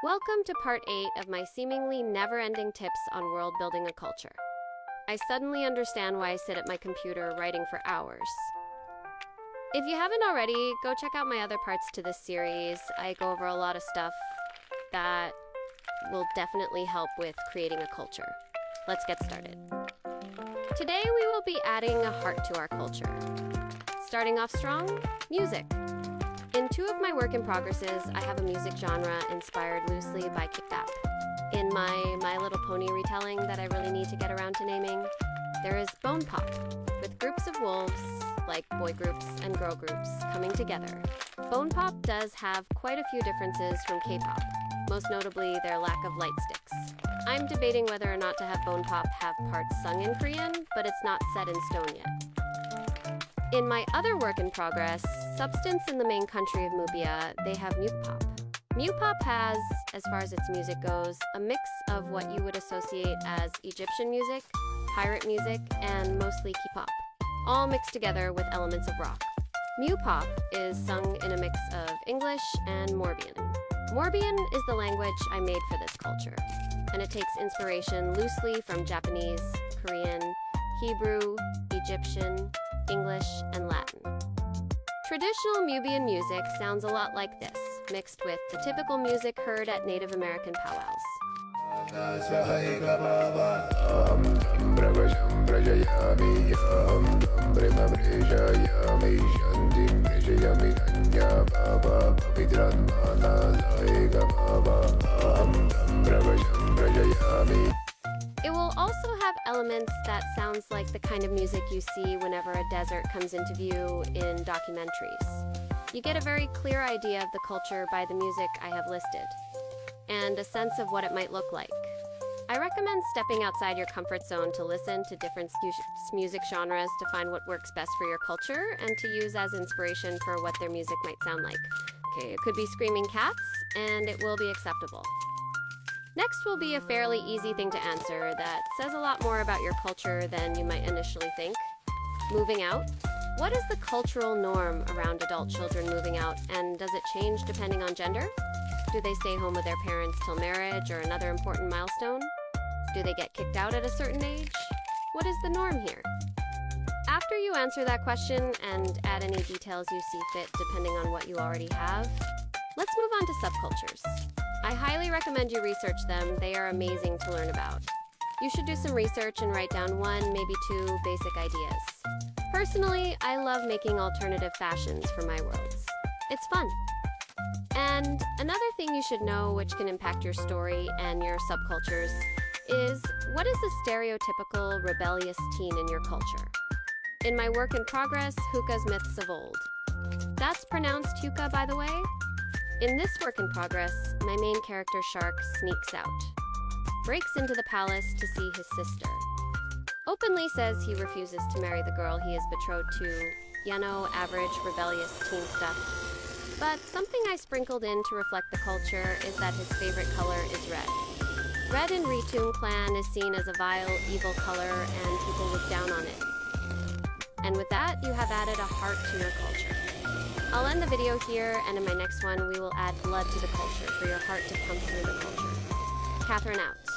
Welcome to part 8 of my seemingly never-ending tips on world building a culture. I suddenly understand why I sit at my computer writing for hours. If you haven't already, go check out my other parts to this series. I go over a lot of stuff that will definitely help with creating a culture. Let's get started. Today we will be adding a heart to our culture. Starting off strong, music. In two of my work in progresses, I have a music genre inspired loosely by K-pop. In my My Little Pony retelling that I really need to get around to naming, there is Bone Pop, with groups of wolves, like boy groups and girl groups, coming together. Bone Pop does have quite a few differences from K-pop, most notably their lack of light sticks. I'm debating whether or not to have Bone Pop have parts sung in Korean, but it's not set in stone yet. In my other work in progress, Substance in the main country of Mubia, they have Mupop. Mupop has, as far as its music goes, a mix of what you would associate as Egyptian music, pirate music, and mostly K-pop, all mixed together with elements of rock. Mupop is sung in a mix of English and Morbian. Morbian is the language I made for this culture, and it takes inspiration loosely from Japanese, Korean, Hebrew, Egyptian, English, and Latin. Traditional Nubian music sounds a lot like this, mixed with the typical music heard at Native American powwows. It will also have elements that sounds like the kind of music you see whenever a desert comes into view in documentaries. You get a very clear idea of the culture by the music I have listed, and a sense of what it might look like. I recommend stepping outside your comfort zone to listen to different music genres to find what works best for your culture and to use as inspiration for what their music might sound like. Okay, it could be screaming cats, and it will be acceptable. Next will be a fairly easy thing to answer that says a lot more about your culture than you might initially think. Moving out. What is the cultural norm around adult children moving out, and does it change depending on gender? Do they stay home with their parents till marriage or another important milestone? Do they get kicked out at a certain age? What is the norm here? After you answer that question and add any details you see fit depending on what you already have, let's move on to subcultures. I highly recommend you research them. They are amazing to learn about. You should do some research and write down one, maybe two basic ideas. Personally, I love making alternative fashions for my worlds. It's fun. And another thing you should know which can impact your story and your subcultures is, what is the stereotypical rebellious teen in your culture? In my work in progress, Huka's Myths of Old. That's pronounced Huka, by the way. In this work in progress, my main character Shark sneaks out, breaks into the palace to see his sister, openly says he refuses to marry the girl he is betrothed to, average rebellious teen stuff. But something I sprinkled in to reflect the culture is that his favorite color is red. Red in Ritung clan is seen as a vile, evil color, and people look down on it. And with that, you have added a heart to your culture. I'll end the video here, and in my next one, we will add blood to the culture for your heart to pump through the culture. Catherine out.